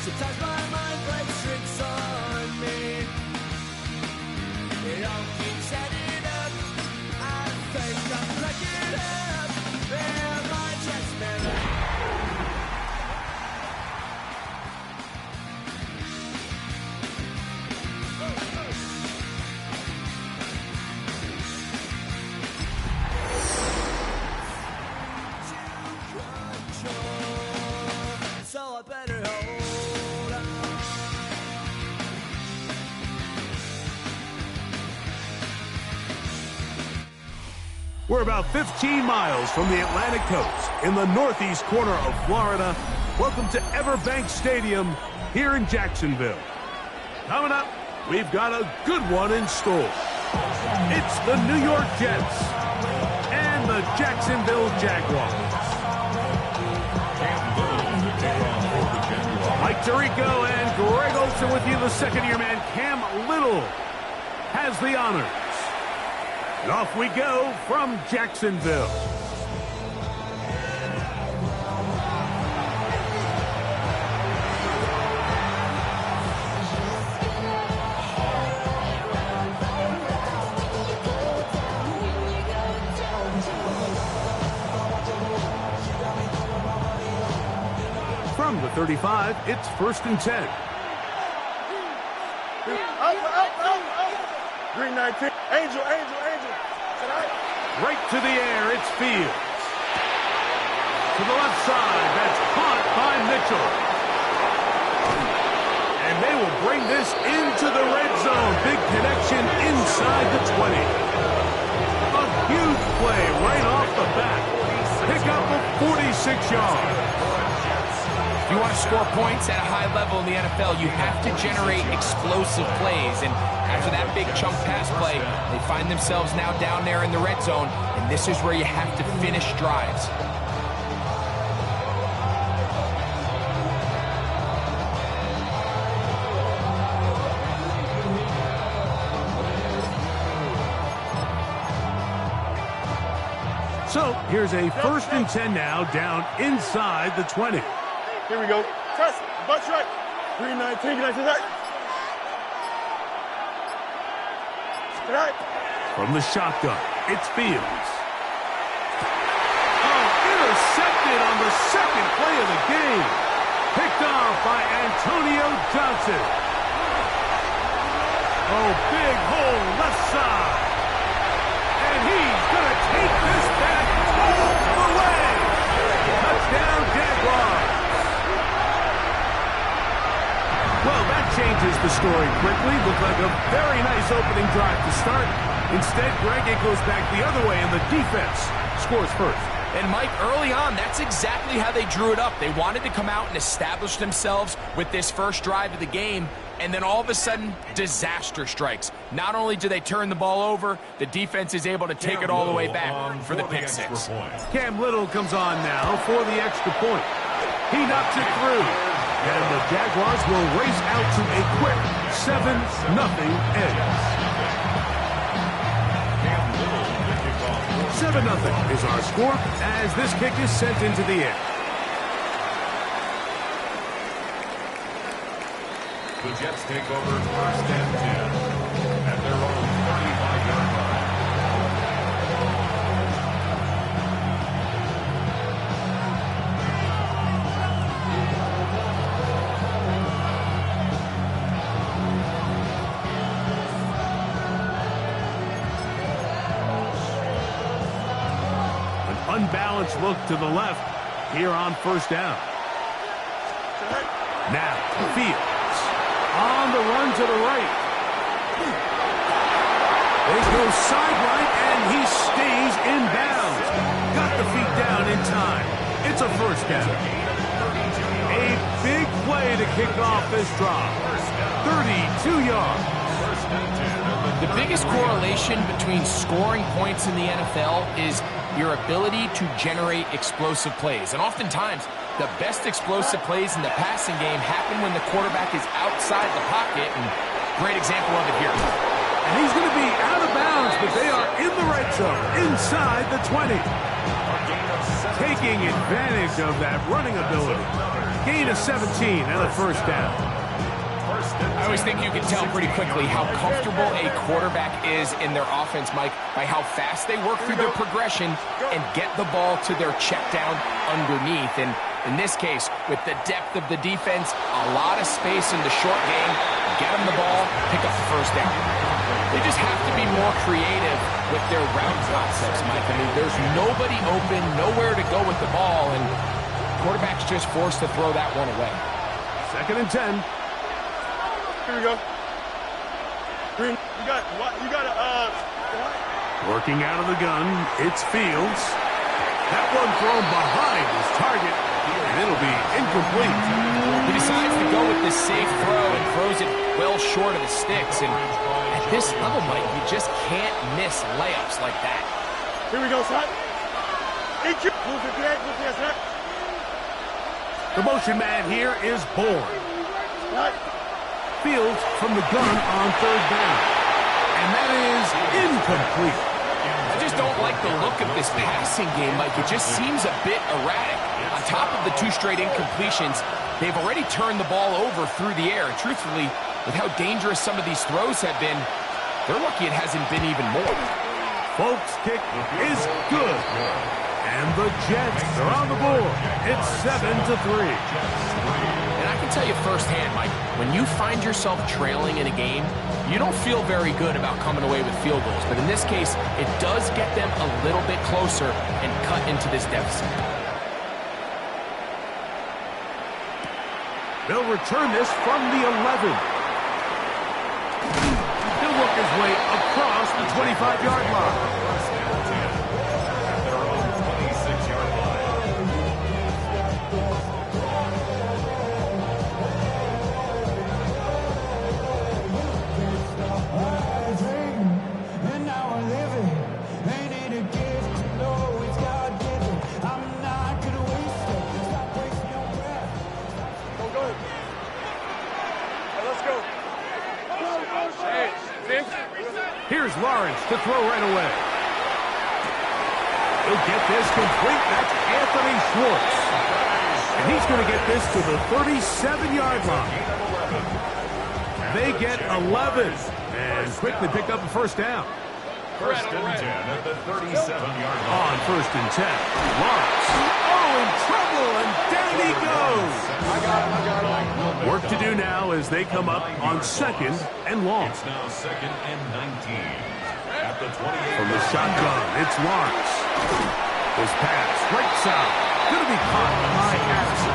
Sometimes my mind plays tricks on me. It all keeps adding up. I think I'm cracking up. Am I just better? So I better hold on. We're about 15 miles from the Atlantic coast in the northeast corner of Florida. Welcome to Everbank Stadium here in Jacksonville. Coming up, we've got a good one in store. It's the New York Jets and the Jacksonville Jaguars. Mike Tirico and Greg Olsen with you. The second-year man, Cam Little, has the honors. And off we go from Jacksonville. From the 35, it's 1st and 10. Green 19. Angel. Right to the air, it's Fields. To the left side, that's caught by Mitchell. And they will bring this into the red zone. Big connection inside the 20. A huge play right off the bat. Pick up of 46 yards. If you want to score points at a high level in the NFL, you have to generate explosive plays. And after that big chunk pass play, they find themselves now down there in the red zone, and this is where you have to finish drives. So here's a 1st and 10 now, down inside the 20. Here we go. Press. Butt right. Green 19. Get to that. Right. From the shotgun, it's Fields. Oh, intercepted on the second play of the game. Picked off by Antonio Johnson. Oh, big hole left side. And he's going to take this back all the way. Touchdown, Jaguars. Well, that changes the story quickly. Looked like a very nice opening drive to start. Instead, Greg, it goes back the other way, and the defense scores first. And, Mike, early on, that's exactly how they drew it up. They wanted to come out and establish themselves with this first drive of the game, and then all of a sudden, disaster strikes. Not only do they turn the ball over, the defense is able to take it all the way back for the pick six. Cam Little comes on now for the extra point. He knocks it through. And the Jaguars will race out to a quick 7-0 edge. 7-0 is our score as this kick is sent into the air. The Jets take over 1st and 10 at their own 35-yard line. Unbalanced look to the left here on 1st down. Now, Fields on the run to the right. They go sideline, and he stays in bounds. Got the feet down in time. It's a 1st down. A big play to kick off this drive. 32 yards. The biggest correlation between scoring points in the NFL is your ability to generate explosive plays. And oftentimes, the best explosive plays in the passing game happen when the quarterback is outside the pocket, and great example of it here. And he's going to be out of bounds, but they are in the red zone, inside the 20. Taking advantage of that running ability. gain of 17 and a first down. I always think you can tell pretty quickly how comfortable a quarterback is in their offense, Mike, by how fast they work through their progression and get the ball to their check down underneath. And in this case, with the depth of the defense, a lot of space in the short game, get them the ball, pick up the first down. They just have to be more creative with their route concepts, Mike. I mean, there's nobody open, nowhere to go with the ball, and quarterback's just forced to throw that one away. 2nd and 10. Here we go. Green, you got Working out of the gun, it's Fields. That one thrown behind his target, and it'll be incomplete. He decides to go with this safe throw and throws it well short of the sticks. And at this level, Mike, you just can't miss layups like that. Here we go, son. EQ. Move your leg, move your leg. The motion man here is Bourne. Right. Fields from the gun on 3rd down. And that is incomplete. I just don't like the look of this passing game, Mike. It just seems a bit erratic. On top of the 2 straight incompletions, they've already turned the ball over through the air. And truthfully, with how dangerous some of these throws have been, they're lucky it hasn't been even more. Folks' kick is good. And the Jets are on the board. It's 7-3. And I can tell you firsthand, Mike, when you find yourself trailing in a game, you don't feel very good about coming away with field goals. But in this case, it does get them a little bit closer and cut into this deficit. They'll return this from the 11. He'll work his way across the 25-yard line. At their own 26-yard line. And now I live it. Ain't it a gift? No, it's God-given. I'm not gonna waste it. Stop wasting your breath. Go ahead. Hey, let's go. Hey, Vince. Here's Lawrence to throw right away. He'll get this complete. That's Anthony Schwartz. And he's going to get this to the 37-yard line. They get 11 and quickly pick up a first down. 1st and 10 at the 37-yard line. On 1st and 10, Lawrence. Oh, in trouble, and down he goes. I got him. Work to do now as they come up on 2nd and long. It's now 2nd and 19 at the 28. From the shotgun, it's Lawrence. This pass, right side, going to be caught by Addison.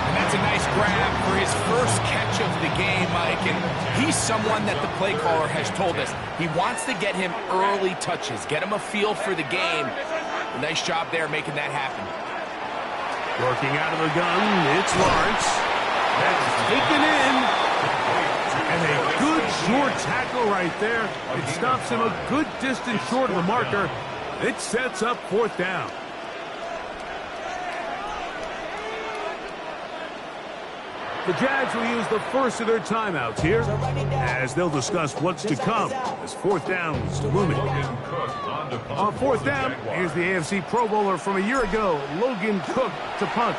And that's a nice grab for his first catch of the game, Mike. And he's someone that the play caller has told us he wants to get him early touches, get him a feel for the game. A nice job there making that happen. Working out of the gun, it's Lawrence. That's taken in. And a good short tackle right there. It stops him a good distance short of the marker. It sets up 4th down. The Jags will use the first of their timeouts here as they'll discuss what's to come as 4th down is looming. Logan Cook on to punt. On 4th down, here's the AFC Pro Bowler from a year ago, Logan Cook, to punt.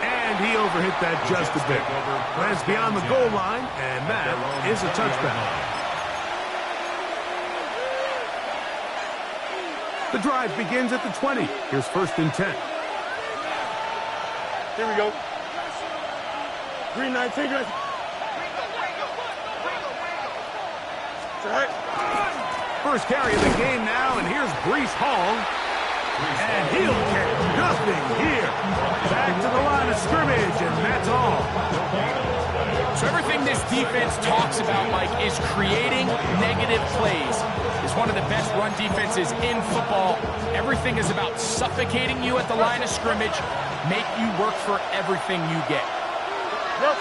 And he overhit that just a bit. That's beyond the goal line, and that is a touchback. The drive begins at the 20. Here's 1st and 10. Here we go. Green 19. Green 19. Right. First carry of the game now, and here's Breece Hall. And he'll get nothing here. Back to the line of scrimmage, and that's all. So everything this defense talks about, Mike, is creating negative plays. It's one of the best run defenses in football. Everything is about suffocating you at the line of scrimmage, make you work for everything you get. Yep.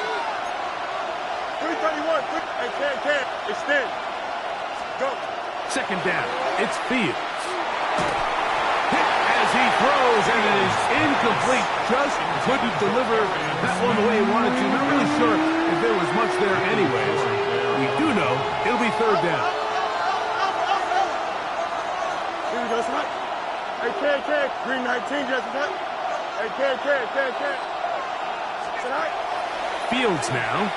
331. Hey, can. Extend. Go. 2nd down. It's Fields. Hit as he throws, and it is incomplete. Just couldn't deliver that one the way he wanted to. Not really sure if there was much there anyways. We do know it'll be 3rd down. Here we go, son. Hey, K. Green 19, just that. Hey, K. Tonight. Fields now.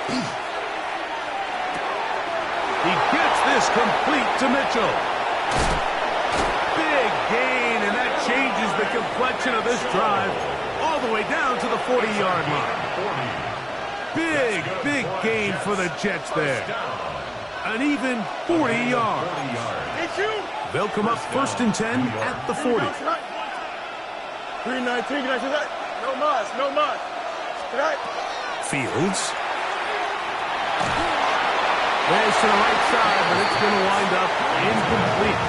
He gets this complete to Mitchell. Big gain, and that changes the complexion of this drive all the way down to the 40-yard line. Big gain for the Jets there. An even 40 yards. They'll come up 1st and 10 at the 40. Green 19, can I do that? No mas. Tonight. Fields. There's to the right side, but it's going to wind up incomplete.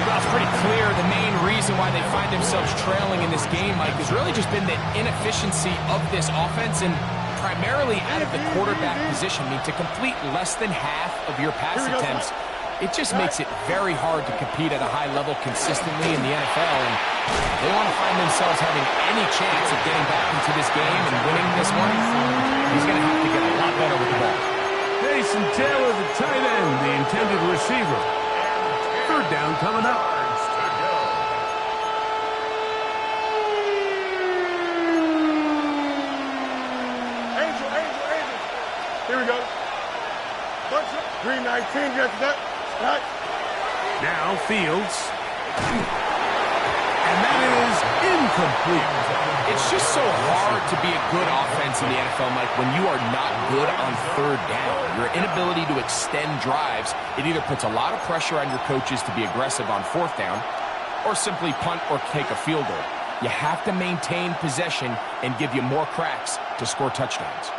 Well, it's pretty clear the main reason why they find themselves trailing in this game, Mike, has really just been the inefficiency of this offense and primarily out of the quarterback position. I mean, to complete less than half of your pass attempts, it just makes it very hard to compete at a high level consistently in the NFL, and they want to find themselves having any chance of getting back into this game and winning this one. He's going to have to get a lot better with the ball. Jason Taylor, the tight end, the intended receiver. 3rd down coming up. Angel. Here we go. Green 19, just that. Now Fields. And that is incomplete. It's just so hard to be a good offense in the NFL, Mike, when you are not good on 3rd down. Your inability to extend drives, it either puts a lot of pressure on your coaches to be aggressive on 4th down or simply punt or take a field goal. You have to maintain possession and give you more cracks to score touchdowns.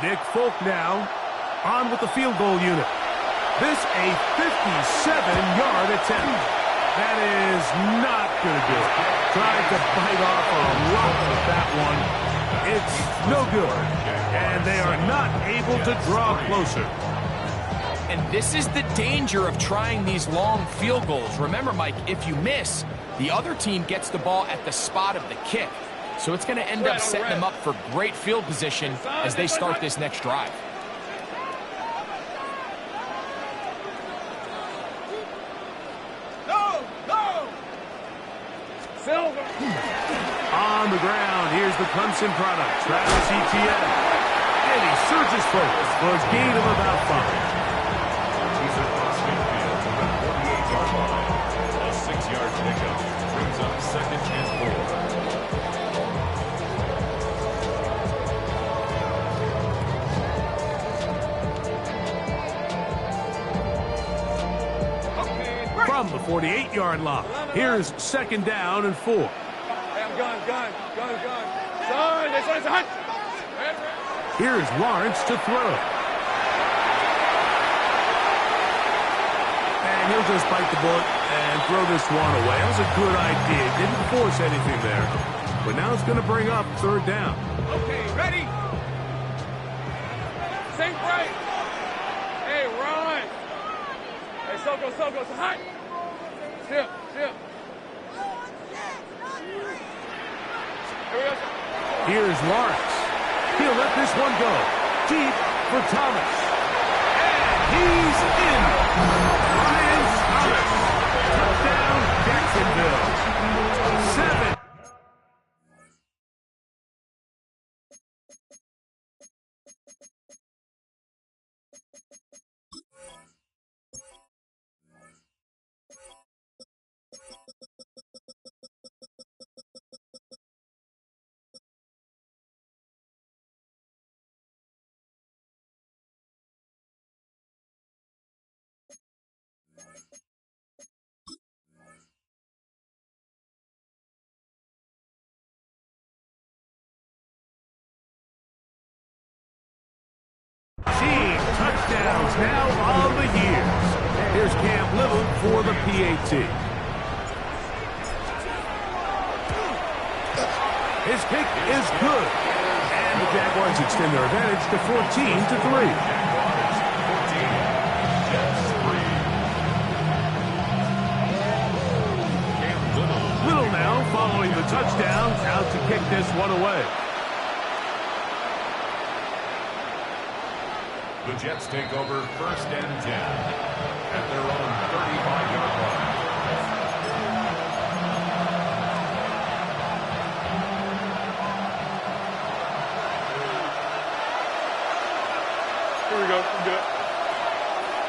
Nick Folk now on with the field goal unit. This a 57-yard attempt. That is not going to do it. Trying to bite off a lot with that one. It's no good. And they are not able to draw closer. And this is the danger of trying these long field goals. Remember, Mike, if you miss, the other team gets the ball at the spot of the kick. So it's going to end up setting them up for great field position as they start this next drive. On the ground, here's the Clemson product, Travis Etienne. And he surges forward for a gain of about 5. He's across midfield to the 48-yard line. A 6-yard pickup brings up 2nd and 4. From the 48-yard line, here's 2nd down and 4. Gun. Son, this one's hot. Here's Lawrence to throw. And he'll just bite the bullet and throw this one away. That was a good idea. Didn't force anything there. But now it's going to bring up 3rd down. Okay, ready? Think right. Hey, run. Hey, so go. Hot. Still. Here's Lawrence. He'll let this one go. Deep for Thomas. And he's in. Ryan Thomas. Touchdown, Jacksonville. 7. Team touchdowns now on the years. Here's Cam Little for the PAT. His kick is good. And the Jaguars extend their advantage to 14-3. Little now following the touchdown, out to kick this one away. The Jets take over 1st and 10 at their own 35-yard line. go. You good.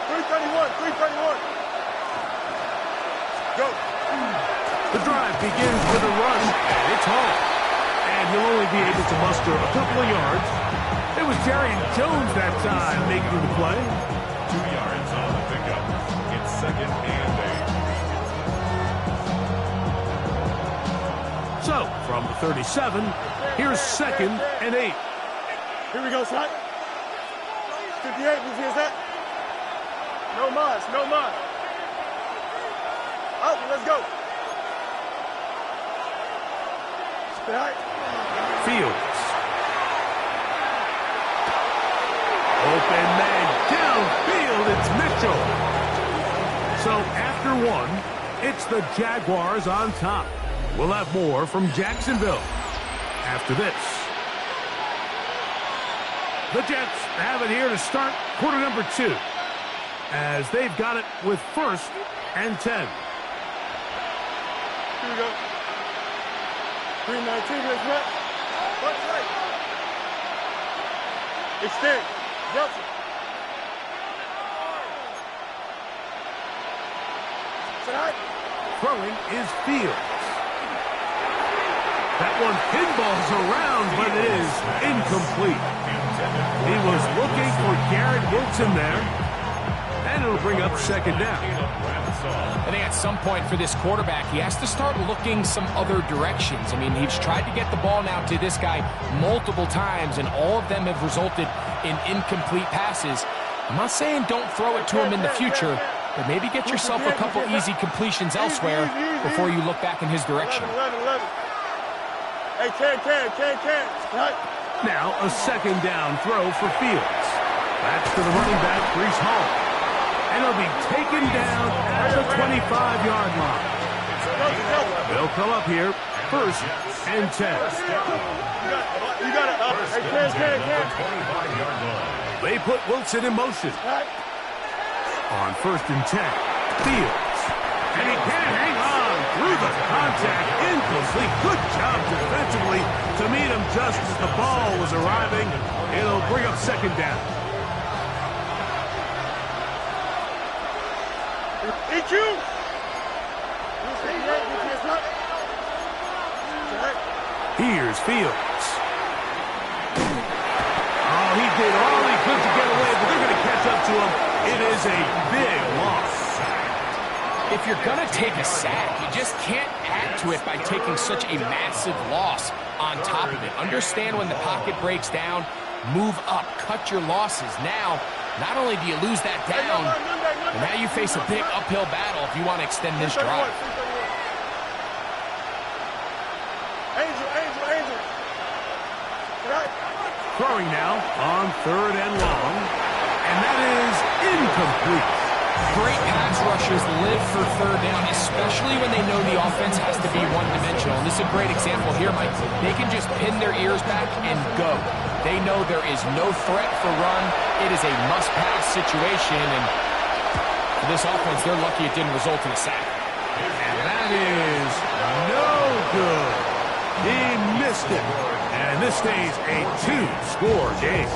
331. 331. Go. The drive begins with a run, and it's home. And he'll only be able to muster a couple of yards. It was Darian Jones that time making the play. 2 yards on the pickup. It's 2nd and 8. So, from the 37, here's 2nd and 8. Here we go, son. 58, who's here's that? No mas, no mas. Out, let's go. Stay high. Fields. Open man downfield, it's Mitchell. So after one, it's the Jaguars on top. We'll have more from Jacksonville after this. The Jets have it here to start quarter number 2, as they've got it with 1st and 10. Here we go. 319, let's run. What's right? Extend. Nelson. Tonight. Throwing is Fields. That one pinballs around, but it is incomplete. He was looking for Garrett Wilson there, and it'll bring up 2nd down. I think at some point for this quarterback, he has to start looking some other directions. I mean, he's tried to get the ball now to this guy multiple times, and all of them have resulted in incomplete passes. I'm not saying don't throw it to him in the future, but maybe get yourself a couple easy completions elsewhere before you look back in his direction. 11. Hey, can. Right. Now a 2nd down throw for Fields. That's to the running back, Breece Hall. And he'll be taken down at the 25-yard line. They'll come up here, 1st and 10. You got it. Hey, can. 25-yard line. They put Wilson in motion. Right. On 1st and 10, Fields. And he can't hang on through the contact. Incomplete. Good job defensively to meet him just as the ball was arriving. It'll bring up 2nd down. EQ. Here's Fields. Oh, he did all he could to get away, but they're going to catch up to him. It is a big loss. If you're going to take a sack, you just can't add to it by taking such a massive loss on top of it. Understand when the pocket breaks down, move up, cut your losses. Now, not only do you lose that down, but now you face a big uphill battle if you want to extend this drive. Angel. Right. Throwing now on 3rd and long, and that is incomplete. Great pass rushers live for 3rd down, especially when they know the offense has to be one-dimensional. And this is a great example here, Mike. They can just pin their ears back and go. They know there is no threat for run. It is a must-pass situation, and for this offense, they're lucky it didn't result in a sack. And that is no good. He missed it. And this stays a 2-score game.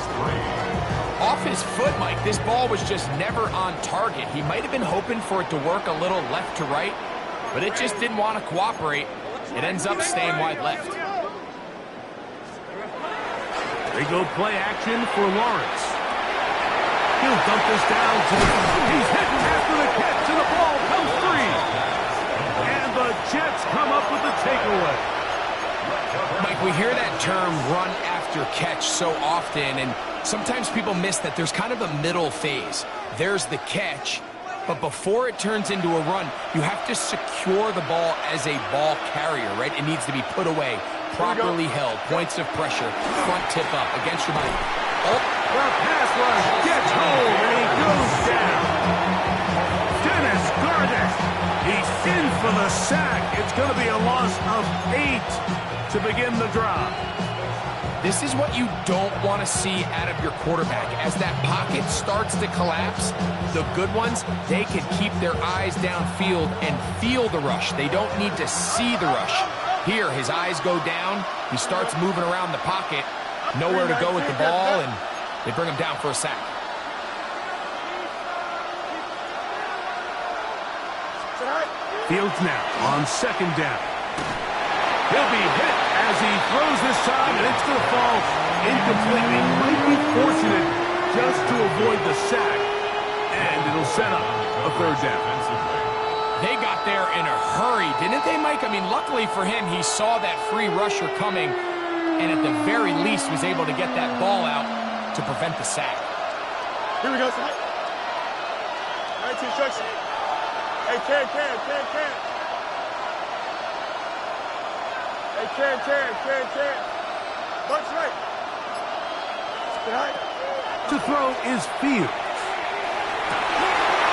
Off his foot, Mike, this ball was just never on target. He might have been hoping for it to work a little left to right, but it just didn't want to cooperate. It ends up staying wide left. They go play action for Lawrence. He'll dump this down to the... He's hitting after the catch, and the ball comes free. And the Jets come up with the takeaway. Mike, we hear that term run after catch so often, and sometimes people miss that there's kind of a middle phase. There's the catch, but before it turns into a run, you have to secure the ball as a ball carrier, right? It needs to be put away, properly held, points of pressure, front tip up against your body. Oh, the pass rush gets home, and he goes down. Dennis Gardeck, he's in for the sack. It's going to be a loss of 8 to begin the drive. This is what you don't want to see out of your quarterback. As that pocket starts to collapse, the good ones, they can keep their eyes downfield and feel the rush. They don't need to see the rush. Here, his eyes go down. He starts moving around the pocket. Nowhere to go with the ball, and they bring him down for a sack. Fields now on second down. He'll be hit as he throws this time, and it's going to fall incomplete. He might be fortunate just to avoid the sack, and it'll set up a third down. They got there in a hurry, didn't they, Mike? I mean, luckily for him, he saw that free rusher coming, and at the very least was able to get that ball out to prevent the sack. Here we go, son. 19 instruction. Hey, Can. Hey, Can. Bunch right. Stay high. To throw is Fields.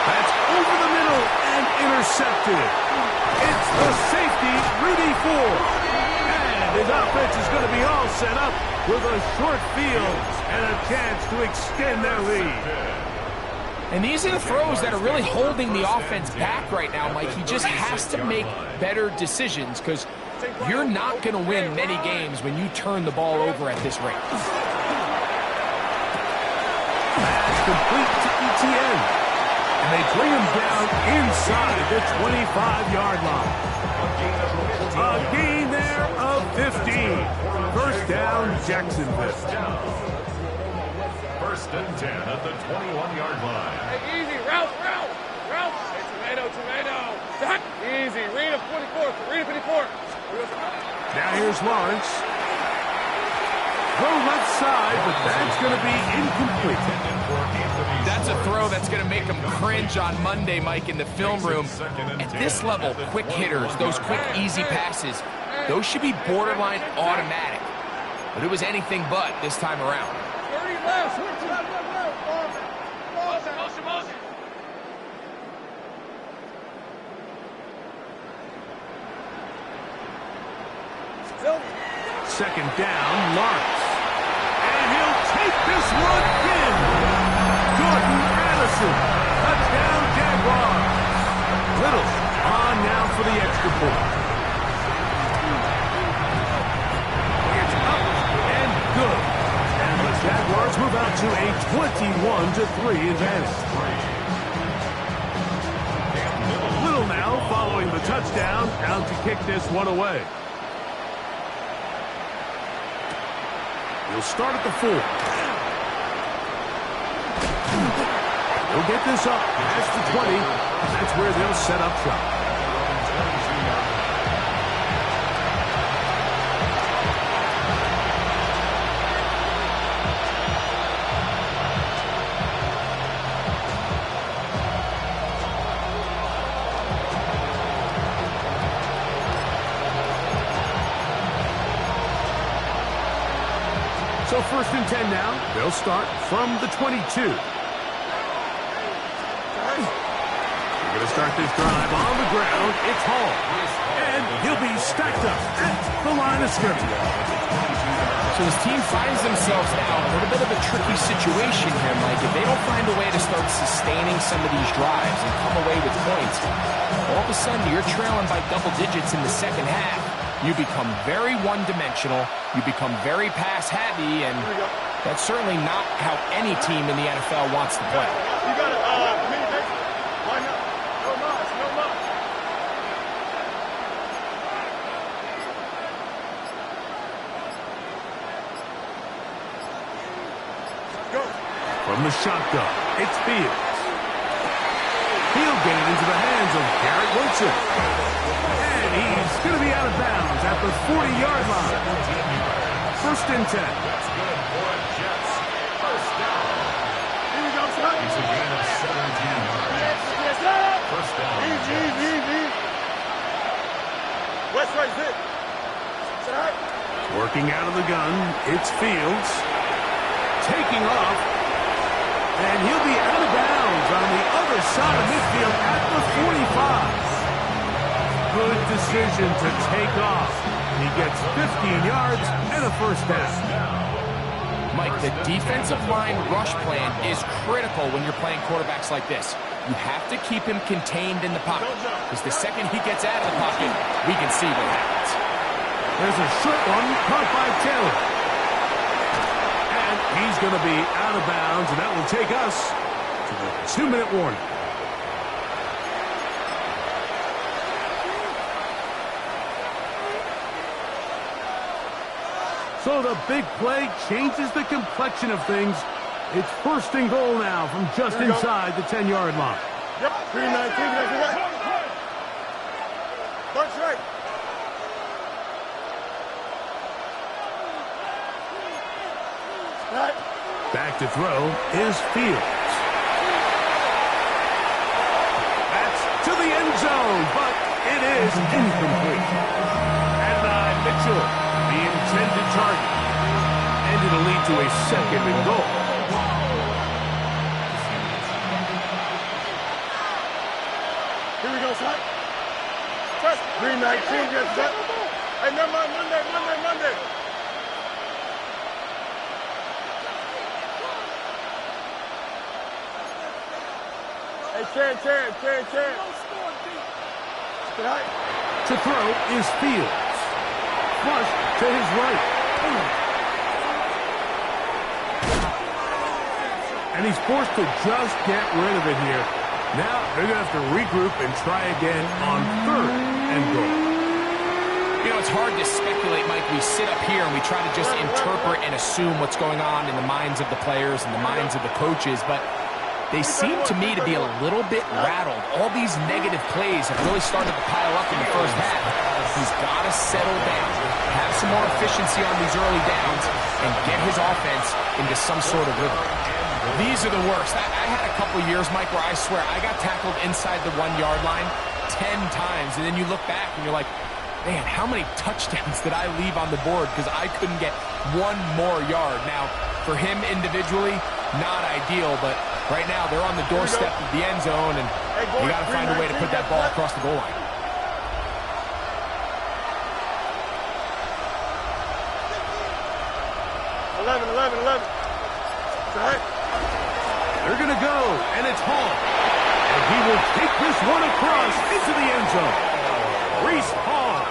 That's over the middle and intercepted. It's the safety, Rudy Ford. And his offense is going to be all set up with a short field and a chance to extend their lead. And these are the throws that are really holding the offense back right now, Mike. He just has to make better decisions because you're not going to win many games when you turn the ball over at this rate. Pass complete to ETN. And they bring him down inside the 25-yard line. A gain there of 15. First down, Jacksonville. First and 10 at the 21-yard line. Hey, easy. Ralph. Hey, tomato. Stop. Easy. Read a 54. Now here's Lawrence. Throw left side, but that's going to be incomplete. That's a throw that's going to make him cringe on Monday, Mike, in the film room. At this level, quick hitters, those quick, easy passes, those should be borderline automatic. But it was anything but this time around. 30 left. Motion. Second down, Lawrence. And he'll take this one in. Jordan Addison. Touchdown, Jaguars. Little on now for the extra point. It's up and good. And the Jaguars move out to a 21-3 advantage. Little now following the touchdown, out to kick this one away. He'll start at the 4. They'll get this up past the 20. That's where they'll set up shop. So first and 10 now. They'll start from the 22. They're going to start this drive on the ground. It's Hall. And he'll be stacked up at the line of scrimmage. So his team finds themselves now in a little bit of a tricky situation here, Mike. If they don't find a way to start sustaining some of these drives and come away with points, all of a sudden you're trailing by double digits in the second half. You become very one-dimensional, you become very pass-heavy, and that's certainly not how any team in the NFL wants to play. You got it. Why not? No mas. Go. From the shotgun, it's Fields. Field gain into the hands of Garrett Wilson. And he's going to be out of bounds at the 40-yard line. First and 10. That's good for Jets. First down. Here we go, son. He's a gain of 17 yards. Yes, sir. First down. Easy. West right, zip. Sir. Working out of the gun, it's Fields. Taking off. And he'll be out of bounds on the other side of midfield at the 45. Good decision to take off. He gets 15 yards and a first down. Mike, the defensive line rush plan is critical when you're playing quarterbacks like this. You have to keep him contained in the pocket, because the second he gets out of the pocket, we can see what happens. There's a short one caught by Taylor. And he's going to be out of bounds, and that will take us to the 2-minute warning. So the big play changes the complexion of things. It's first and goal now from just inside the 10-yard line. Yep, 319, right. Bunch right. Right. Back to throw is Fields. That's to the end zone, but it is incomplete. Adonai Mitchell, the intended target. And it'll lead to a second and goal. Here we go, son. Trust 319, yes, sir. Hey, never mind, Monday. Hey, Chan. Right. To throw is Fields. Flush to his right. And he's forced to just get rid of it here. Now they're going to have to regroup and try again on third and goal. You know, it's hard to speculate, Mike. We sit up here and we try to just interpret and assume what's going on in the minds of the players and the minds of the coaches, but they seem to me to be a little bit rattled. All these negative plays have really started to pile up in the first half. He's got to settle down, have some more efficiency on these early downs, and get his offense into some sort of rhythm. These are the worst. I had a couple years, Mike, where I swear I got tackled inside the 1-yard line 10 times, and then you look back and you're like, man, how many touchdowns did I leave on the board because I couldn't get one more yard? Now, for him individually, not ideal, but right now they're on the doorstep of the end zone, and you got to find a way to put that ball across the goal line. Eleven. Right. They're going to go, and it's Hall. And he will take this one across into the end zone. Breece Hall,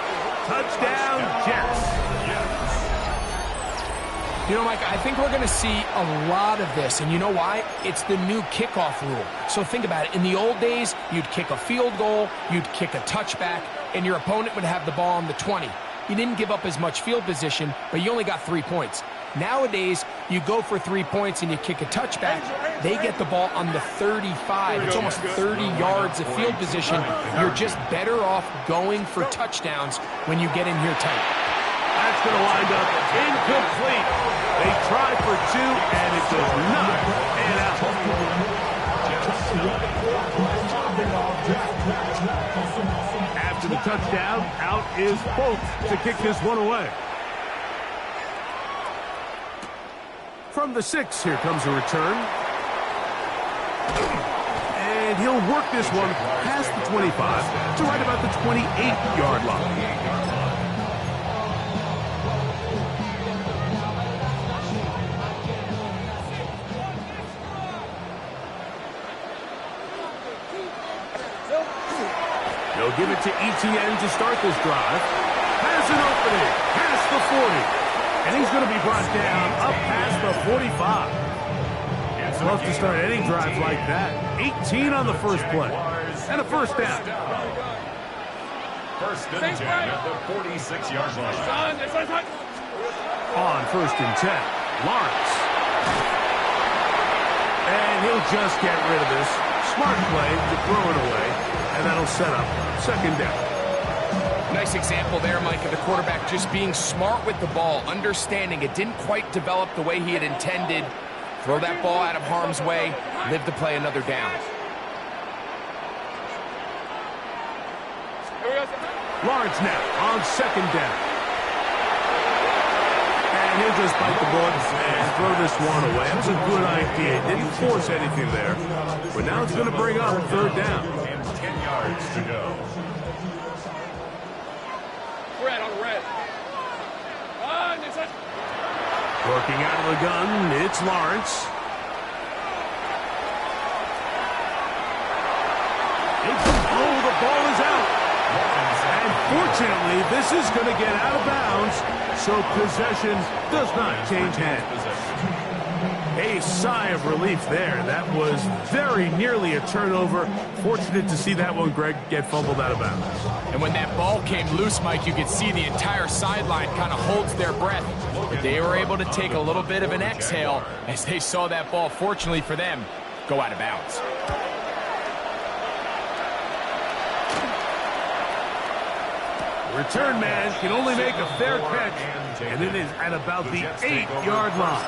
touchdown Jets. You know, Mike, I think we're going to see a lot of this, and you know why? It's the new kickoff rule. So think about it. In the old days, you'd kick a field goal, you'd kick a touchback, and your opponent would have the ball on the 20. You didn't give up as much field position, but you only got 3 points. Nowadays, you go for 3 points and you kick a touchback, they get the ball on the 35. It's almost 30 yards of field position. You're just better off going for touchdowns when you get in here tight. That's going to wind up incomplete. They try for 2, and it does not pan out. After the touchdown, out is Folk to kick this one away. From the 6, here comes a return. And he'll work this one past the 25 to right about the 28-yard line. They'll give it to Etienne to start this drive. Has an opening past the 40. And he's going to be brought down up past the 45. It's tough to start any drive like that. 18 on the first play. And a first down. First and 10 at the 46-yard line. On first and 10, Lawrence. And he'll just get rid of this. Smart play to throw it away. And that'll set up second down. Nice example there, Mike, of the quarterback just being smart with the ball, understanding it didn't quite develop the way he had intended. Throw that ball out of harm's way, live to play another down. Lawrence now on second down. And he'll just bite the bullet and throw this one away. That was a good idea. Didn't force anything there. But now it's going to bring up third down. And 10 yards to go. Working out of the gun, it's Lawrence. The ball is out. And fortunately, this is going to get out of bounds, so possession does not change hands. A sigh of relief there. That was very nearly a turnover. Fortunate to see that one, Greg, get fumbled out of bounds. And when that ball came loose, Mike, you could see the entire sideline kind of holds their breath. But they were able to take a little bit of an exhale as they saw that ball, fortunately for them, go out of bounds. Return man can only make a fair catch, and it is at about the 8-yard line.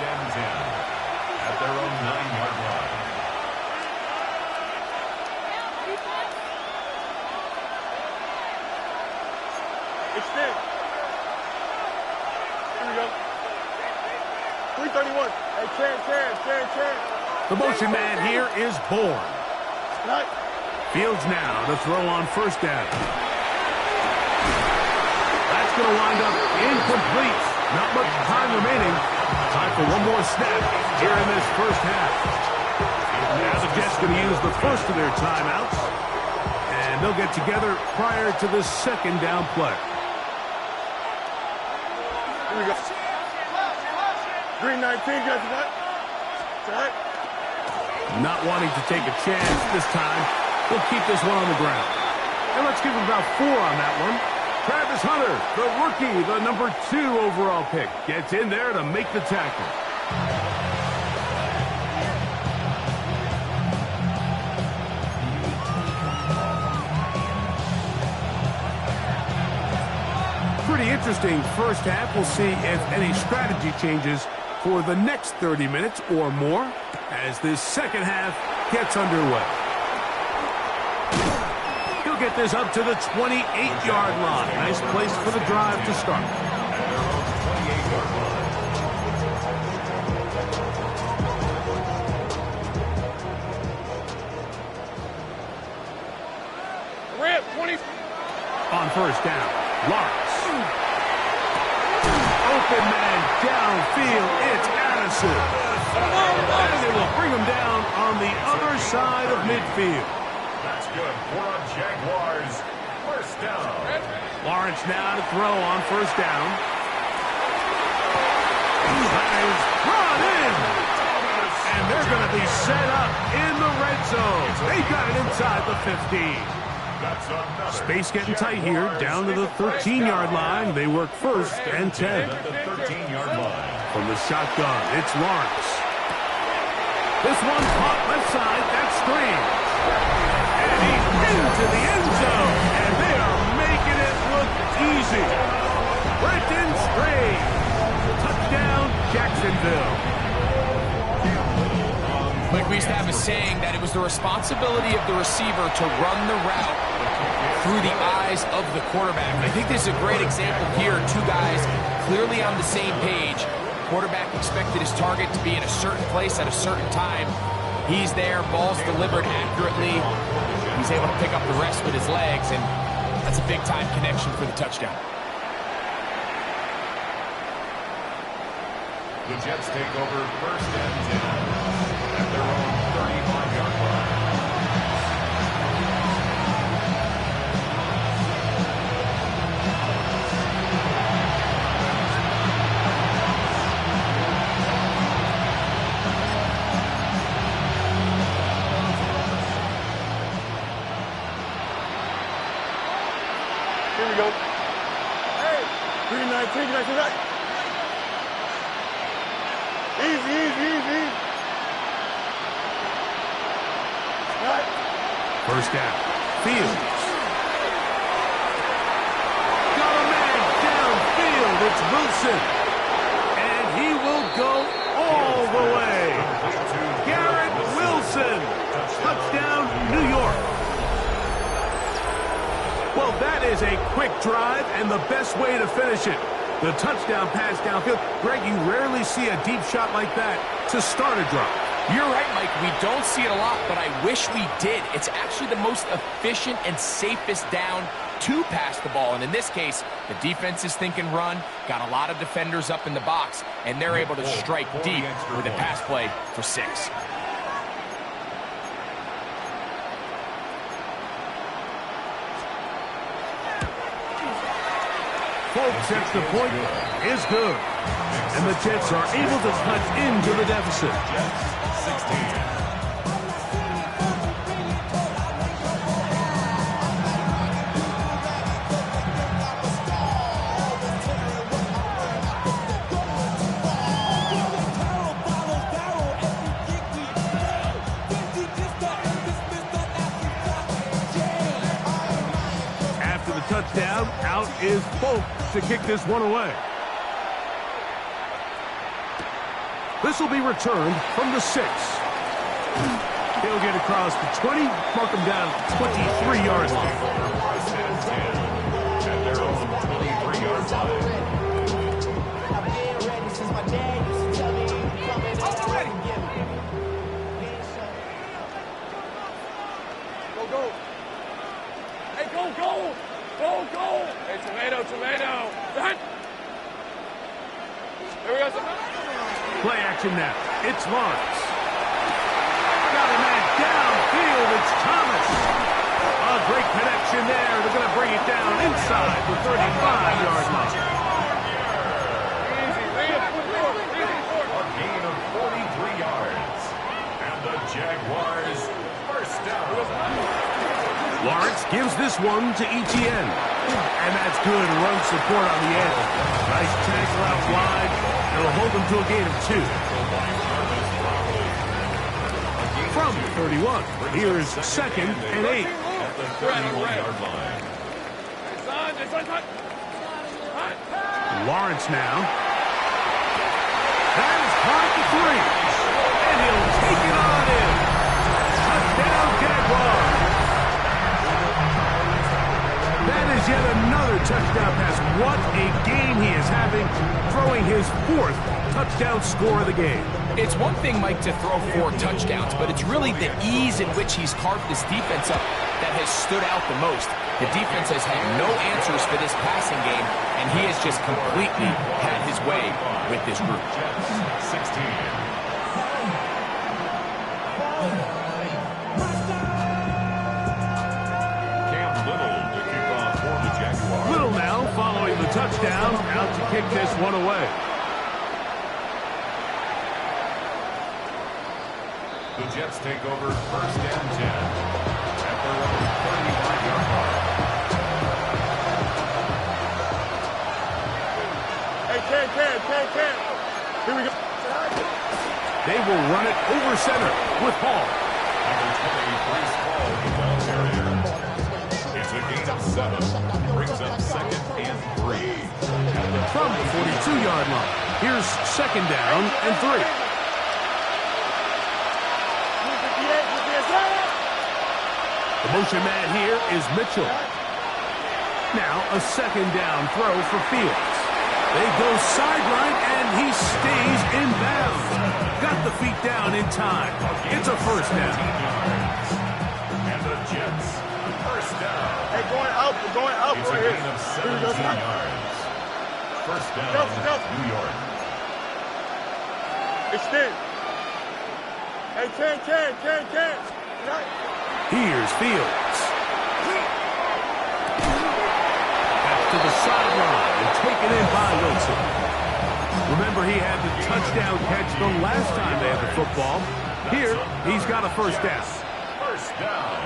At their own 9-yard line. Extend. Here we go. 331. Hey, Chan. The motion man here is Bourne. Right. Fields now to throw on first down. That's going to wind up incomplete. Not much time remaining. Time for one more snap here in this first half. Now the Jets going to use the first of their timeouts, and they'll get together prior to the second down play. Here we go. Green 19, guys. Tonight. Not wanting to take a chance this time, we'll keep this one on the ground. And let's give him about 4 on that one. Travis Hunter, the rookie, the number 2 overall pick, gets in there to make the tackle. Pretty interesting first half. We'll see if any strategy changes for the next 30 minutes or more as this second half gets underway. He'll get this up to the 28-yard line. Nice place for the drive to start. Ramp 20. On first down, Lawrence. Open man downfield, it's Addison. And they will bring him down on the other side of midfield. That's good for our Jaguars. First down. Lawrence now to throw on first down. That is brought in. And they're going to be set up in the red zone. They got it inside the 15. Space getting tight here, down to the 13-yard line. They work first and 10. At the 13-yard line. From the shotgun, it's Lawrence. This one caught left side, that's Strange. And he's into the end zone, and they are making it look easy. Brenton Strange. Touchdown, Jacksonville. Like we used to have a saying that it was the responsibility of the receiver to run the route through the eyes of the quarterback. I think this is a great example here. 2 guys clearly on the same page. Quarterback expected his target to be in a certain place at a certain time. He's there, ball's delivered accurately. He's able to pick up the rest with his legs, and that's a big-time connection for the touchdown. The Jets take over first and 10 at their own 35-yard line. Here we go. Hey, green 19, can I see that? Easy. Right. First down, Fields. Got a man downfield, it's Wilson. And he will go all the way. Garrett Wilson. Touchdown, New York. Well, that is a quick drive and the best way to finish it. The touchdown pass downfield. Greg, you rarely see a deep shot like that to start a drive. You're right, Mike. We don't see it a lot, but I wish we did. It's actually the most efficient and safest down to pass the ball. And in this case, the defense is thinking run, got a lot of defenders up in the box, and they're able to strike deep with a pass play for 6. Sets the point. Is good. And the Jets are able to cut into the deficit. Jets 16. Touchdown. Out is Folk to kick this one away. This will be returned from the 6. He'll get across the 20, mark him down 23 yards. First and 10 at their own 23-yard line. Go. Hey, go. Go! Hey, tomato! Done! Here we go, Play action now. It's Lawrence. Got a man downfield. It's Thomas. A great connection there. They're going to bring it down inside the 35-yard line. A gain of 43 yards. And the Jaguars first down. Lawrence gives this one to Etienne. And that's good run support on the edge. Nice tackle out wide. It'll hold them to a gain of 2. From 31, here's 2nd and 8. At the 31-yard line. Lawrence now. That is caught at the 3. And he'll take it on in. Touchdown, Jaguars. That is yet another touchdown pass. What a game he is having, throwing his 4th touchdown score of the game. It's one thing, Mike, to throw 4 touchdowns, but it's really the ease in which he's carved this defense up that has stood out the most. The defense has had no answers for this passing game, and he has just completely had his way with this group. 16. Little now following the touchdown, out to kick this one away. The Jets take over first and 10 at their own 35-yard line. Hey, Ken. Here we go. They will run it over center with Hall. Number 20, Breece Hall, the ball carrier. It's a gain of 7. Brings up 2nd and 3. From the 42-yard line. Here's 2nd down and 3. The motion man here is Mitchell. Now a 2nd down throw for Fields. They go sideline and he stays in bounds. Got the feet down in time. It's a first down. And the Jets first down. Hey, going out It's a right here. gain of 17 yards. First down, Go. New York. Extend. Hey, Ken. Here's Fields. Back to the sideline and taken in by Wilson. Remember, he had the touchdown catch the last time they had the football. Here, he's got a first down. First down.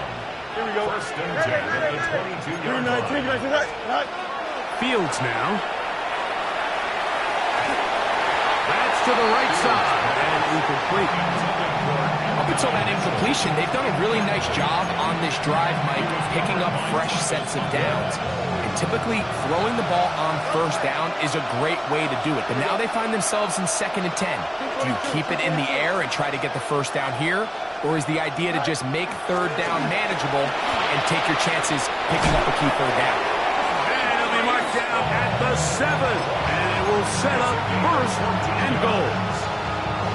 Here we go. First and 10 at the 22-yard line. Fields now. That's to the right side and incomplete. Up until that incompletion, they've done a really nice job on this drive, Mike, picking up fresh sets of downs. And typically, throwing the ball on first down is a great way to do it. But now they find themselves in 2nd and 10. Do you keep it in the air and try to get the first down here? Or is the idea to just make 3rd down manageable and take your chances picking up a key 3rd down? And it'll be marked down at the 7. And it will set up 1st and goal.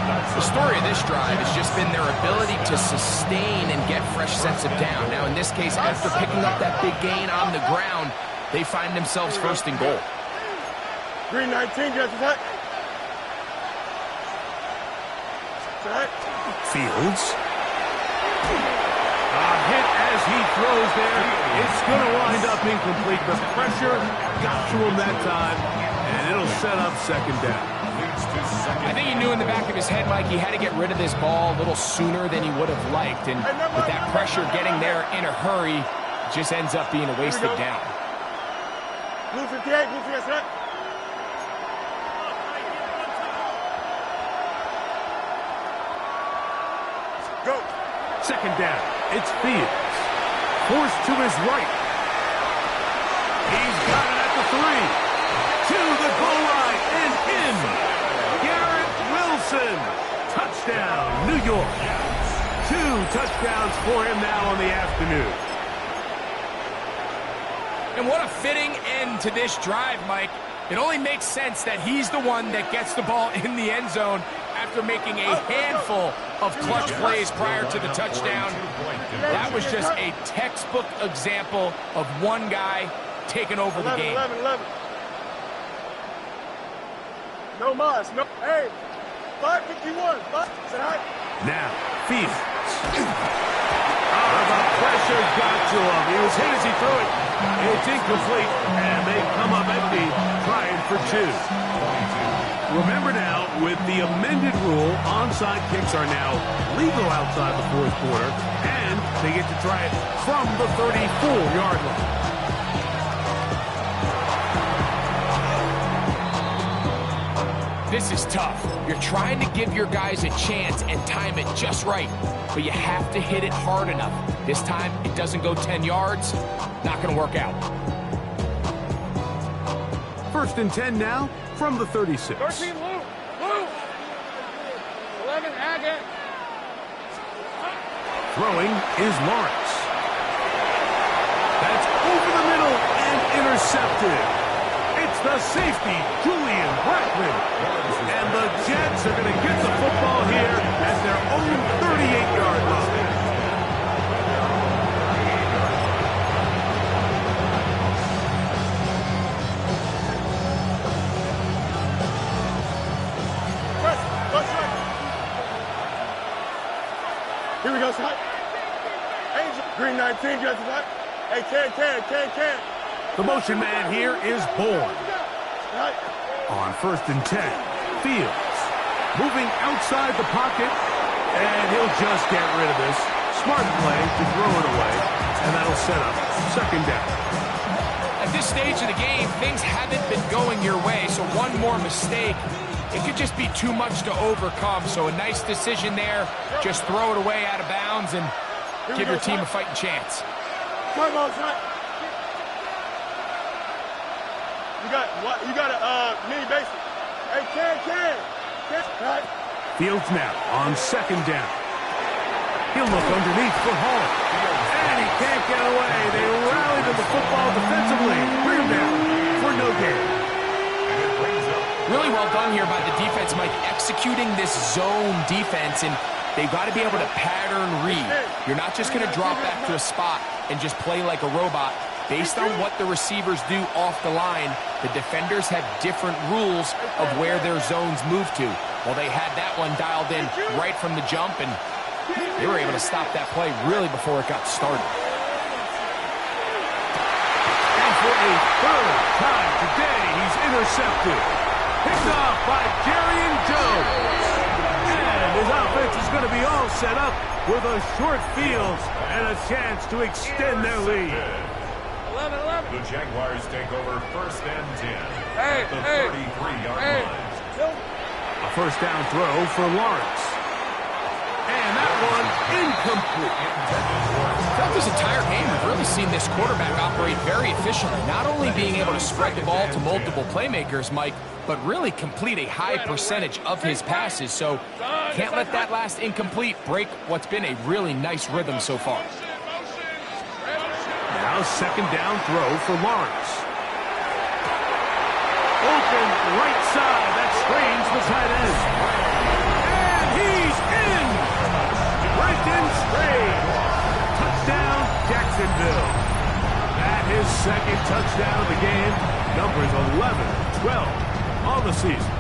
The story of this drive has just been their ability to sustain and get fresh sets of down. Now, in this case, after picking up that big gain on the ground, they find themselves 1st and goal. Green 19, Jets attack. Fields. Hit as he throws there. It's going to wind up incomplete. The pressure got to him that time, and it'll set up second down. I think he knew in the back of his head, Mike, he had to get rid of this ball a little sooner than he would have liked. And with that pressure getting there in a hurry, it just ends up being a wasted down. Blue 58, blue 58, set. Go. Second down. It's Fields. Forced to his right. He's got it at the 3. To the goal line and in. Garrett Wilson. Touchdown, New York. 2 touchdowns for him now on the afternoon. And what a fitting end to this drive, Mike. It only makes sense that he's the one that gets the ball in the end zone after making a handful of clutch plays prior to the touchdown. That was just a textbook example of one guy taking over the game. 11. No mas, no. Hey, 551. Say hi. Now, Fields. The pressure got to him. He was hit as he threw it. It's incomplete, and they come up empty, trying for 2. Remember now, with the amended rule, onside kicks are now legal outside the fourth quarter, and they get to try it from the 34-yard line. This is tough. You're trying to give your guys a chance and time it just right, but you have to hit it hard enough. This time, it doesn't go 10 yards. Not going to work out. First and 10 now from the 36. 13, Lou. 11, Agate. Throwing is Lawrence. That's over the middle and intercepted. It's the safety, Julian Blackmon. And the Jets are going to get the football here at their own 38-yard line. Here we go, son. Angel. Green 19, just what? Hey, can. The motion man here is Bourne. On first and 10, Fields moving outside the pocket, and he'll just get rid of this. Smart play to throw it away, and that'll set up second down. At this stage of the game, things haven't been going your way, so one more mistake, it could just be too much to overcome. So a nice decision there. Just throw it away out of bounds and give your team a fighting chance. Come on, son. You got a mini basic. Hey, can. Right. Fields now on second down. He'll look underneath for Hall. And he can't get away. They rally to the football defensively. Bring him down for no gain. Really well done here by the defense, Mike, executing this zone defense, and they've got to be able to pattern read. You're not just going to drop back to a spot and just play like a robot. Based on what the receivers do off the line, the defenders have different rules of where their zones move to. Well, they had that one dialed in right from the jump, and they were able to stop that play really before it got started. And for a third time today, he's intercepted. Picked off by Jerry Jones. And his offense is going to be all set up with a short field and a chance to extend their lead. 11. The Jaguars take over first and 10 Hey, at the 33-yard line. A first down throw for Lawrence. And that one incomplete. Throughout this entire game, we've really seen this quarterback operate very efficiently, not only being able to spread the ball to multiple playmakers, Mike, but really complete a high percentage of his passes. So can't let that last incomplete break what's been a really nice rhythm so far. Now second down throw for Lawrence. Open right side. That screens the tight end. And he's in. Brenton Strange. Touchdown, Jacksonville. That his second touchdown of the game. Numbers 11, 12 on the season.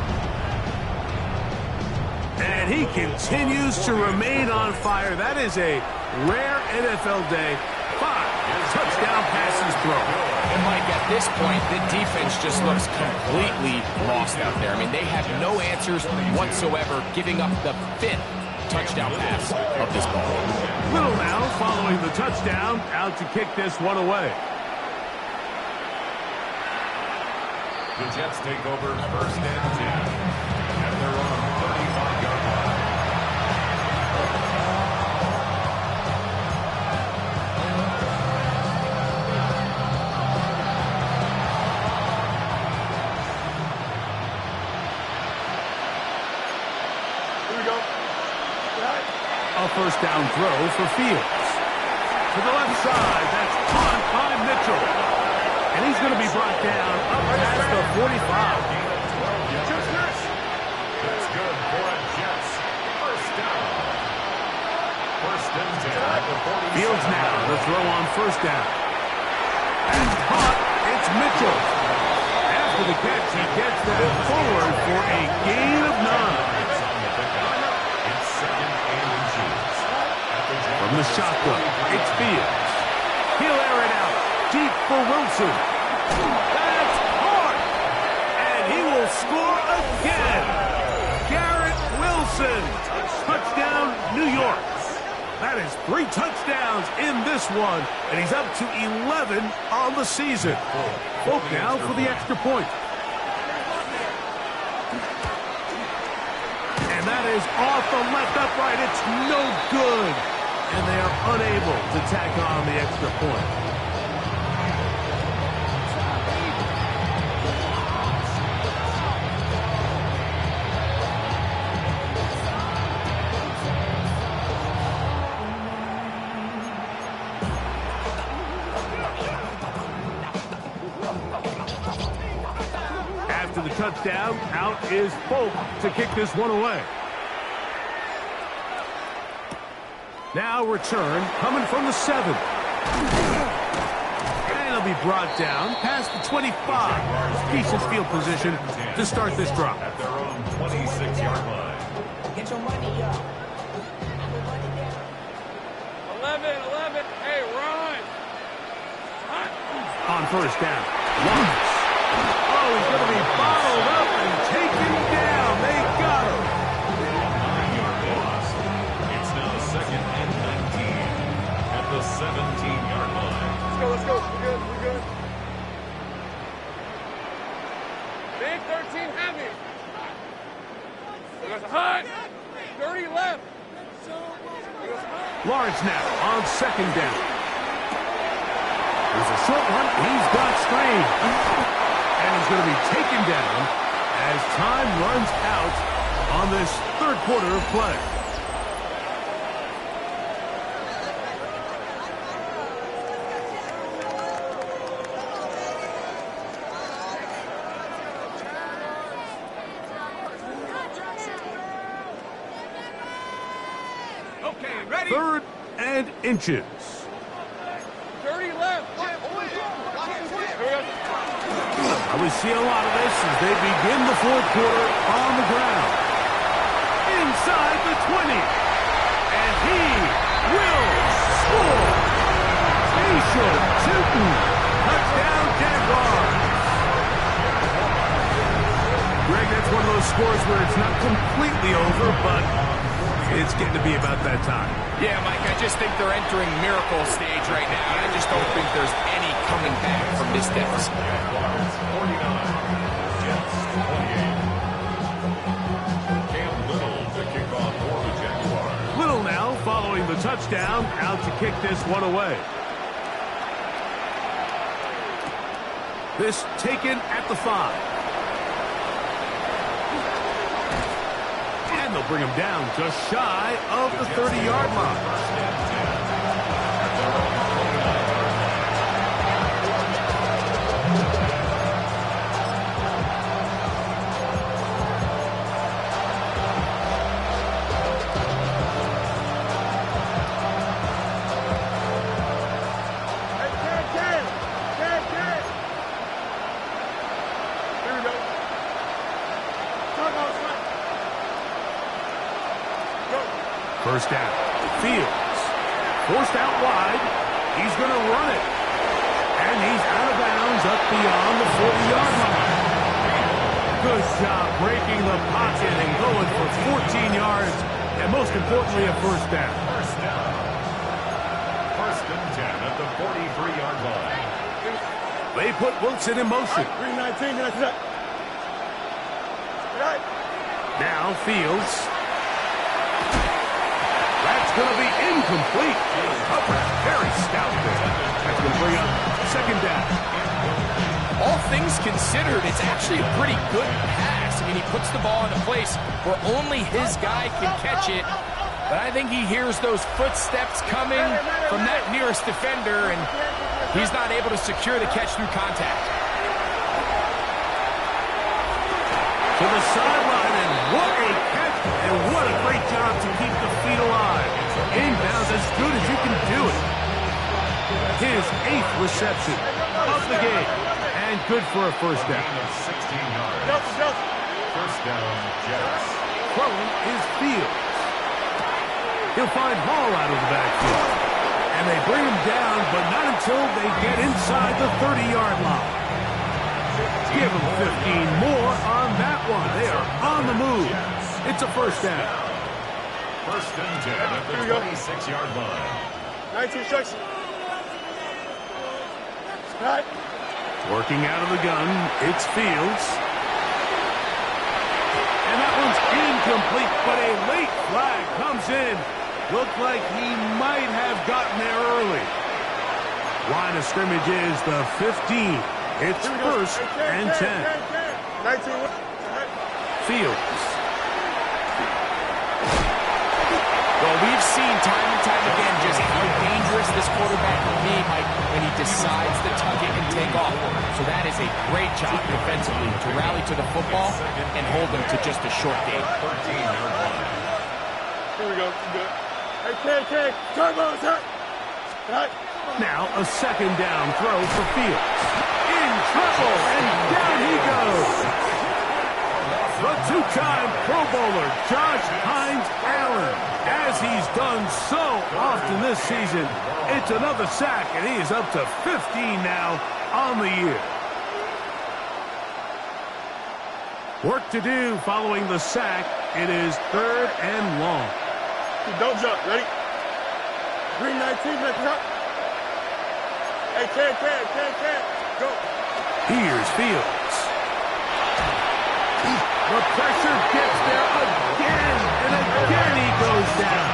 And he continues to remain on fire. That is a rare NFL day. 5 touchdown passes thrown. And Mike, at this point, the defense just looks completely lost out there. I mean, they have no answers whatsoever, giving up the 5th touchdown pass of this ball. Little now following the touchdown, out to kick this one away. The Jets take over 1st and 10 at their own 35-yard line. A first down throw for Fields. To the left side, that's caught by Mitchell. And he's going to be brought down up past the 45. That's good for a Jets. First down. 1st and 10 at the 47. Fields now the throw on first down. And caught, it's Mitchell. After the catch, he gets the ball forward for a gain of 9. From the shotgun, it's Fields. He'll air it out deep for Wilson. That's hard. And he will score again. Garrett Wilson. Touchdown, New York. That is 3 touchdowns in this one. And he's up to 11 on the season. Folk now for the extra point. And that is off the left upright. It's no good. And they are unable to tack on the extra point. After the touchdown, out is Folk to kick this one away. Now return, coming from the 7. And he'll be brought down past the 25. Decent field position to start this drive. At their own 26-yard line. Get your money up. 11. Hey, run. On first down, Lawrence. Oh, he's going to be bottled up and taken down. They got him. 9-yard loss. It's now 2nd and 19 at the 17-yard line. Let's go. We're good. Big 13 heavy. There's a hut. 30 left. Lawrence now on second down. There's a short one. He's got strain. And he's going to be taken down as time runs out on this third quarter of play. Okay, ready? 3rd and inches. 30 left. We see a lot of this as they begin the fourth quarter on the ground. Inside the 20. And he will score. Aisha Tootin. Touchdown, Jaguars. Greg, that's one of those scores where it's not completely over, but it's getting to be about that time. Yeah, Mike, I just think they're entering miracle stage right now. I just don't think there's any coming back from this deficit. 49. Jets 28. Cam Little to kick off for the Jaguars. Little now following the touchdown, out to kick this one away. This taken at the 5. And they'll bring him down just shy of the 30-yard line. First down. Fields. forced out wide. He's going to run it. And he's out of bounds up beyond the 40-yard line. Good job breaking the pocket and going for 14 yards. And most importantly, a first down. First down. First and 10 at the 43-yard line. They put Wilson in motion. 319, that's it. Right. Now Fields. That's going to be incomplete. Very stout there. That's going to bring up second down. All things considered, it's actually a pretty good pass. I mean, he puts the ball in a place where only his guy can catch it. But I think he hears those footsteps coming from that nearest defender, and he's not able to secure the catch through contact. To the sideline, and what a catch, and what a great job to keep the feet alive. Inbounds as good as you can do it. His 8th reception of the game, and good for a first down. 16 yards. First down, Jets. Throwing is Fields. He'll find Hall out of the backfield. And they bring him down, but not until they get inside the 30-yard line. Give them 15 more on that one. They are on the move. It's a first down. First and 10 at the 26-yard line. 19 instruction. Right. Working out of the gun, it's Fields. And that one's incomplete, but a late flag comes in. Looked like he might have gotten there early. Line of scrimmage is the 15. It's first and 10. 19. Fields. Well, we've seen time and time again just how dangerous this quarterback can be, Mike, when he decides to tuck it and take off. So that is a great job defensively to rally to the football and hold him to just a short gain. 13-yard line. Here we go. Good. Hey, turbo, sir. Right. Now a second down throw for Fields. In trouble, and down he goes. The two-time Pro Bowler, Josh Hines Allen, as he's done so often this season. It's another sack, and he is up to 15 now on the year. Work to do following the sack. It is third and long. Don't jump. Ready? 319, let's up. Hey, can. Go. Here's Fields. The pressure gets there again, and again he goes down.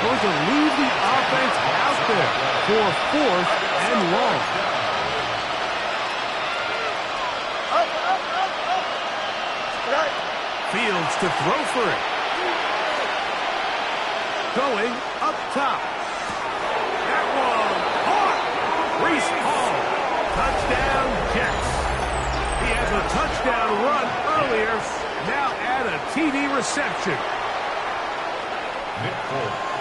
Going to leave the offense out there for fourth and long. Up. Right. Fields to throw for it. Going up top. That one caught. Breece Hall. Touchdown, Jets. He has a touchdown run earlier. Now add a TD reception.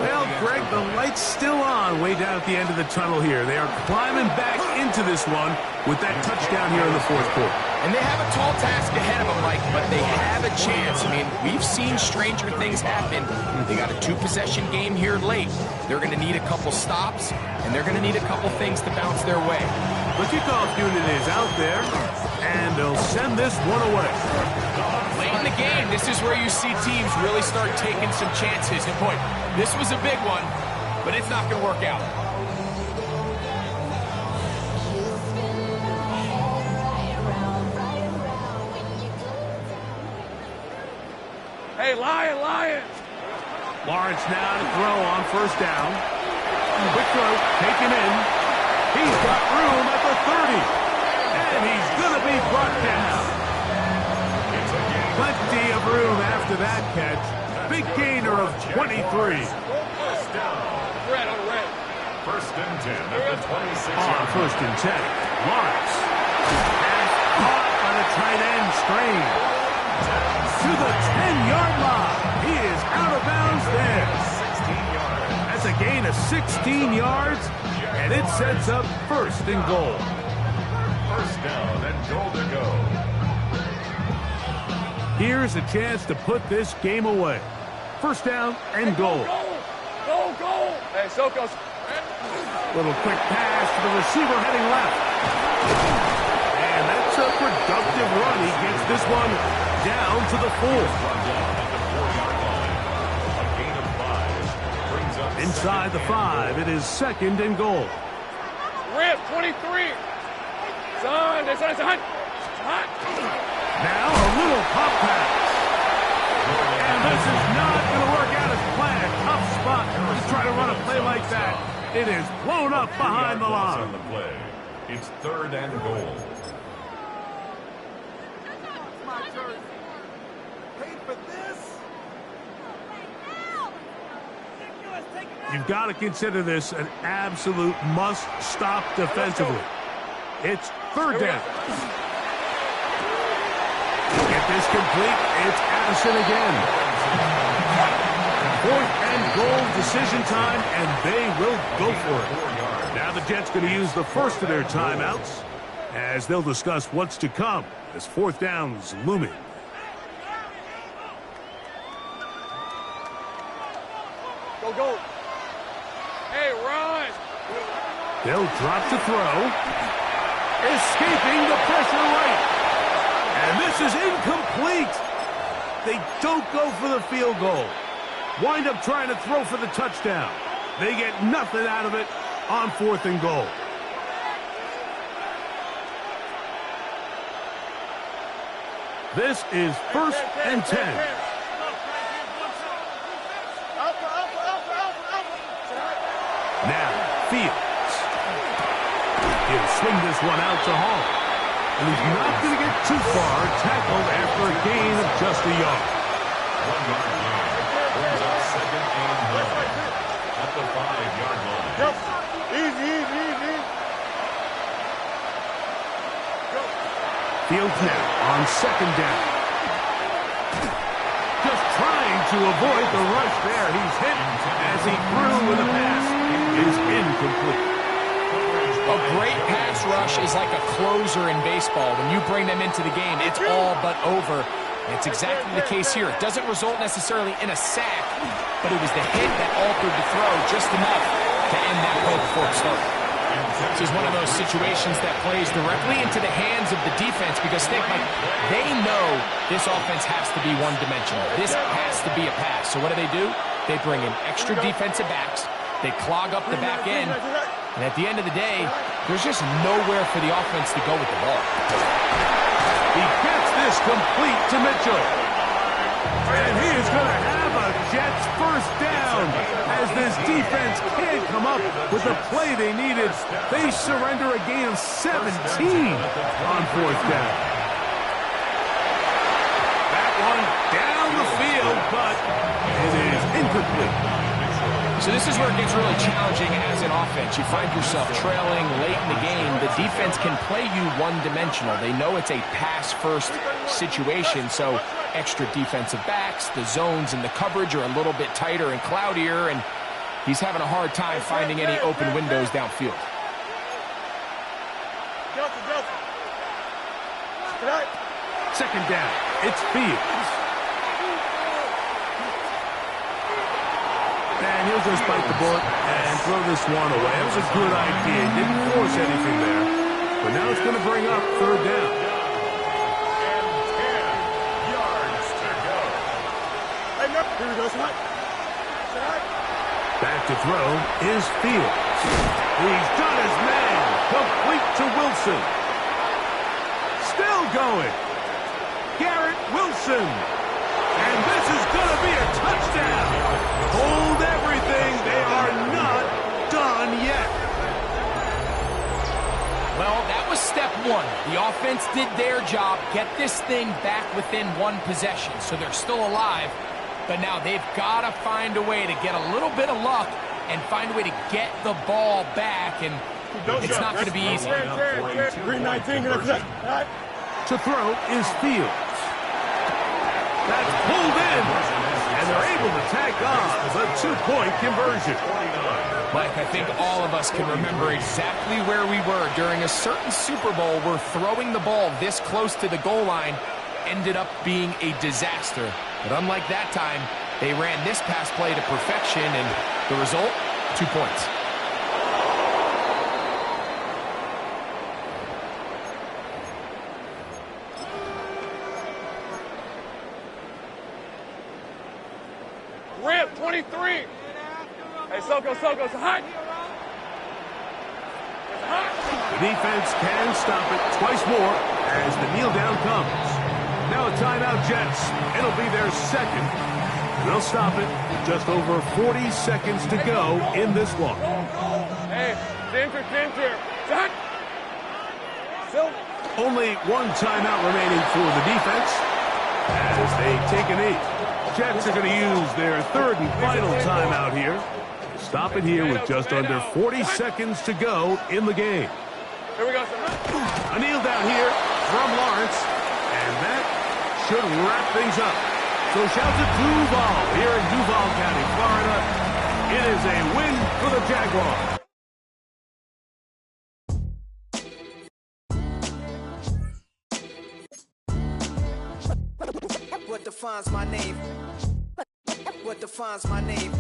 Well, Greg, the light's still on way down at the end of the tunnel here. They are climbing back into this one with that touchdown here in the fourth quarter. And they have a tall task ahead of them, Mike, but they have a chance. I mean, we've seen stranger things happen. They got a two-possession game here late. They're going to need a couple stops, and they're going to need a couple things to bounce their way. The kickoff unit is out there, and they'll send this one away. Late in the game, this is where you see teams really start taking some chances. And boy, this was a big one, but it's not going to work out. Hey, Lion. Lawrence now to throw on first down. Quick throw, taken in. He's got room at the 30. And he's going to be brought down. Plenty of room after that catch. Big gainer of 23. First down. Red on red. First and 10 at the 26-yard On first and 10. Lawrence. And caught by the tight end Strange. To the 10-yard line. He is out of bounds there. 16 yards. That's a gain of 16 yards, and it sets up first and goal. First down and goal to go. Here's a chance to put this game away. First down and goal. Go. Hey, Sokos. Little quick pass to the receiver heading left. And that's a productive run. He gets this one down to the 4. Inside the 5, it is 2nd and goal. Rip, 23. Son, it's hot. Now a little pop pass. And this is not going to work out as planned. Tough spot to try to run a play like that. It is blown up behind the line. On the play. It's 3rd and goal. You've got to consider this an absolute must-stop defensively. It's 3rd down. Get this complete. It's Addison again. 4th and goal, decision time, and they will go for it. Now the Jets going to use the first of their timeouts as they'll discuss what's to come as 4th down's looming. Go. Hey, run. They'll drop to throw. Escaping the pressure right. And this is incomplete. They don't go for the field goal. Wind up trying to throw for the touchdown. They get nothing out of it on 4th and goal. This is 1st and 10. Now, Fields. He'll swing this one out to Hall. And he's not going to get too far, tackled after a gain of just a yard. 1 yard gain. Brings up 2nd and goal. At the 5-yard line. Easy. Fields now on 2nd down. Just trying to avoid the rush there. He's hit as he threw with a pass. Is incomplete. A great pass rush is like a closer in baseball. When you bring them into the game, it's all but over. And it's exactly the case here. It doesn't result necessarily in a sack, but it was the hit that altered the throw just enough to end that play before it started. This is one of those situations that plays directly into the hands of the defense because think, Mike, they know this offense has to be one-dimensional. This has to be a pass. So what do? They bring in extra defensive backs. They clog up the back end. And at the end of the day, there's just nowhere for the offense to go with the ball. He gets this complete to Mitchell. And he is going to have a Jets 1st down as this defense can't come up with the play they needed. They surrender a gain of 17 on 4th down. That one down the field, but it is incomplete. So this is where it gets really challenging as an offense. You find yourself trailing late in the game. The defense can play you one-dimensional. They know it's a pass-first situation, so extra defensive backs, the zones and the coverage are a little bit tighter and cloudier, and he's having a hard time finding any open windows downfield. Second down, it's Fields. And he'll just bite the bullet and throw this one away. It was a good idea. Didn't force anything there. But now it's going to bring up 3rd down. And 10 yards to go. Here we go, Scott. Back to throw is Fields. He's got his man. Complete to Wilson. Still going. Garrett Wilson. And this is going to be a touchdown. Hold everything. They are not done yet. Well, that was step 1. The offense did their job, get this thing back within 1 possession, so they're still alive. But now they've got to find a way to get a little bit of luck and find a way to get the ball back, and it's not going to be easy. 319. To throw is Fields. That's pulled in, and they're able to tack on the 2-point conversion. Mike, I think all of us can remember exactly where we were during a certain Super Bowl where throwing the ball this close to the goal line ended up being a disaster. But unlike that time, They ran this pass play to perfection, and the result, 2 points. Rip, 23. Hey, Soko, it's hot. It's hot. The defense can stop it twice more as the kneel down comes. Now a timeout, Jets. It'll be their second. They'll stop it with just over 40 seconds to go in this one. Hey, Ginger. It's hot. Still. Only one timeout remaining for the defense as they take a knee. Jets are going to use their third and final timeout here. Stop it here with just under 40 seconds to go in the game. Here we go, sir. A kneel down here from Lawrence, and that should wrap things up. So shout to Duval here in Duval County, Florida. It is a win for the Jaguars. What defines my name? What defines my name?